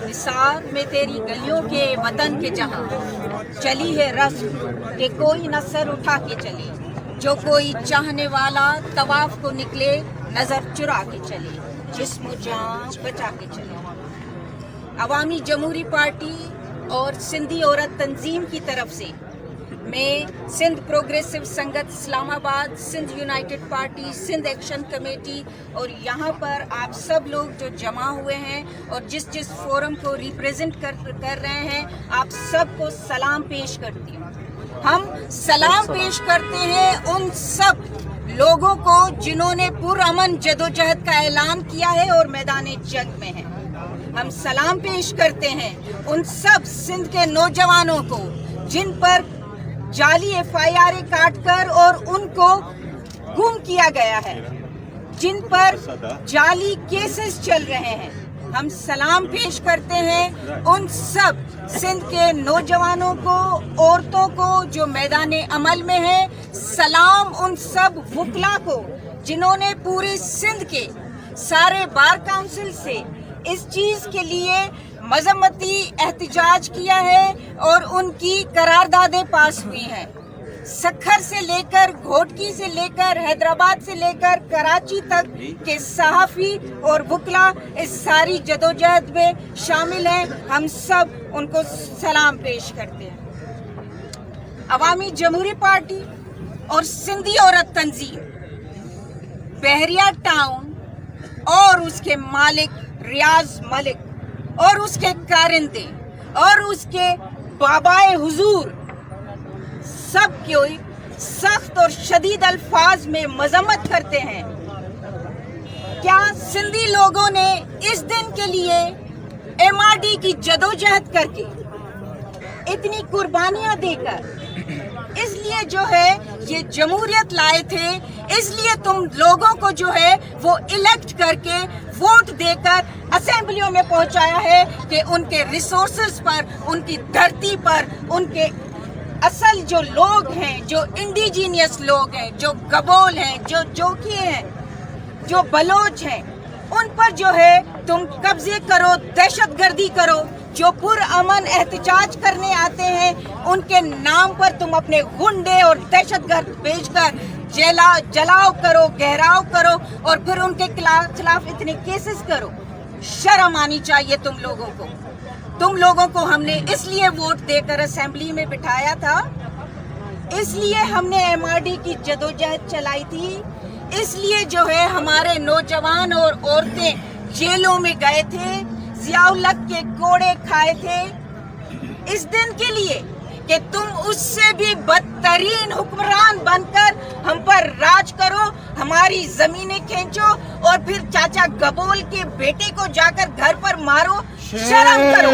निसार में तेरी गलियों के वतन के जहां चली है रस्म कि कोई न सर उठा के चले, जो कोई चाहने वाला तवाफ को निकले नजर चुरा के चले, जिस्म जान बचा के चले। अवामी जमहूरी पार्टी और सिंधी औरत तंजीम की तरफ से मैं Sindh progressive Sangat Islamabad, Sindh united party, Sindh action committee और यहाँ पर आप सब लोग जो जमा हुए हैं और जिस जिस फोरम को रिप्रेजेंट कर रहे हैं, आप सबको सलाम पेश करती हूँ। हम सलाम पेश करते हैं उन सब लोगों को जिन्होंने पुरअमन जदोजहद का ऐलान किया है और मैदान जंग में है। हम सलाम पेश करते हैं उन सब सिंध के नौजवानों को जिन पर जाली FIR काटकर और उनको गुम किया गया है, जिन पर जाली केसेस चल रहे हैं। हम सलाम पेश करते हैं उन सब सिंध के नौजवानों को, औरतों को जो मैदान अमल में है। सलाम उन सब वकला को जिन्होंने पूरे सिंध के सारे बार काउंसिल से इस चीज के लिए मजम्मती एहतजाज किया है और उनकी करारदादें पास हुई हैं। सखर से लेकर, घोटकी से लेकर, हैदराबाद से लेकर कराची तक के सहाफ़ी और वकला इस सारी जदोजहद में शामिल हैं। हम सब उनको सलाम पेश करते हैं। अवामी जमहूरी पार्टी और सिंधी औरत तंजीम बहरिया टाउन और उसके मालिक रियाज मलिक और उसके कारिंदे और उसके बाबाए हुजूर सब कोई सख्त और शदीद अल्फाज में मजम्मत करते हैं। क्या सिंधी लोगों ने इस दिन के लिए MRD की जदोजहद करके इतनी कुर्बानियां देकर इसलिए जो है ये जमहूरियत लाए थे, इसलिए तुम लोगों को जो है वो इलेक्ट करके वोट देकर असेंबलियों में पहुंचाया है कि उनके रिसोर्सेज पर, उनकी धरती पर, उनके असल जो लोग हैं, जो इंडिजीनियस लोग हैं, जो गबोल हैं, जो जोकी हैं, जो बलोच हैं, उन पर जो है तुम कब्जे करो, दहशतगर्दी करो। जो पुरअमन एहतजाज करने आते हैं उनके नाम पर तुम अपने गुंडे और दहशतगर्द भेजकर जलाओ करो, गहराव करो और फिर उनके खिलाफ इतने केसेस करो। शर्म आनी चाहिए तुम लोगों को। तुम लोगों को हमने इसलिए वोट देकर असेंबली में बिठाया था, इसलिए हमने MRD की जदोजहद चलाई थी, इसलिए जो है हमारे नौजवान और औरतें जेलों में गए थे, ज़ियाउल-हक के कोड़े खाए थे, इस दिन के लिए कि तुम उससे भी बदतरीन हुक्मरान बनकर हम पर राज करो, हमारी जमीनें खींचो और फिर चाचा गबोल के बेटे को जाकर घर पर मारो। शर्म करो।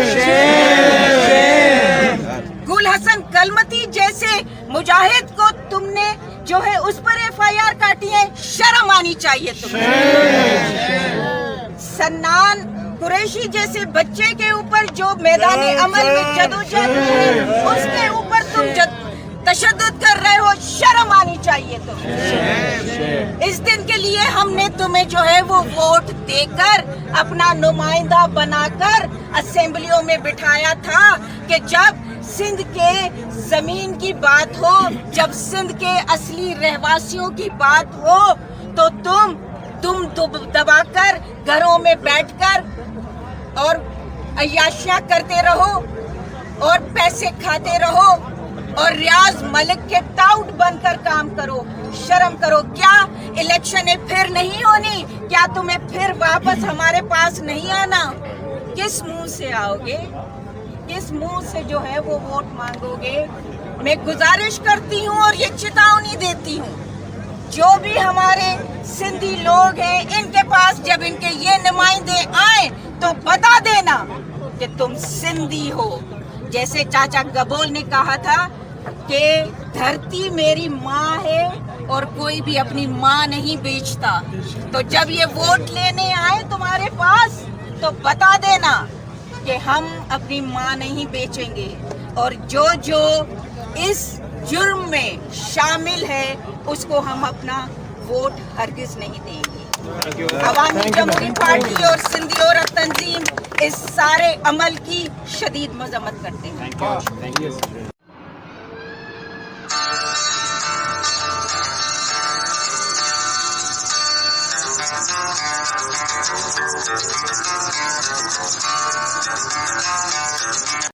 गुल हसन कलमती जैसे मुजाहिद को तुमने जो है उस पर FIR काटी है, शर्म आनी चाहिए तुम्हें। सन्नान कुरैशी जैसे बच्चे के ऊपर जो मैदान अमल में जदोजहद है उसके ऊपर तुम तशद्दुद कर रहे हो, शर्म आनी चाहिए तुम्हें। इस दिन के लिए हमने तुम्हें जो है वो वोट देकर अपना नुमाइंदा बनाकर असेंबलियों में बिठाया था कि जब सिंध के जमीन की बात हो, जब सिंध के असली रहवासियों की बात हो तो तुम दबाकर घरों में बैठकर और अय्याशियां करते रहो और पैसे खाते रहो और रियाज मलिक के टाउट बनकर काम करो। शर्म करो। क्या इलेक्शनें फिर नहीं होनी? क्या तुम्हें फिर वापस हमारे पास नहीं आना? किस मुंह से आओगे? किस मुंह से जो है वो वोट मांगोगे? मैं गुजारिश करती हूँ और ये चेतावनी देती हूँ, जो भी हमारे सिंधी लोग हैं इनके पास जब इनके ये नुमाइंदे आए तो बता देना कि तुम सिंधी हो। जैसे चाचा गबोल ने कहा था कि धरती मेरी माँ है और कोई भी अपनी माँ नहीं बेचता, तो जब ये वोट लेने आए तुम्हारे पास तो बता देना कि हम अपनी माँ नहीं बेचेंगे और जो जो इस जुर्म में शामिल है उसको हम अपना वोट हरगिज नहीं देंगे। عوامی جمہوری پارٹی اور سندھی عورت تنظیم اس سارے عمل کی شدید مذمت کرتے ہیں.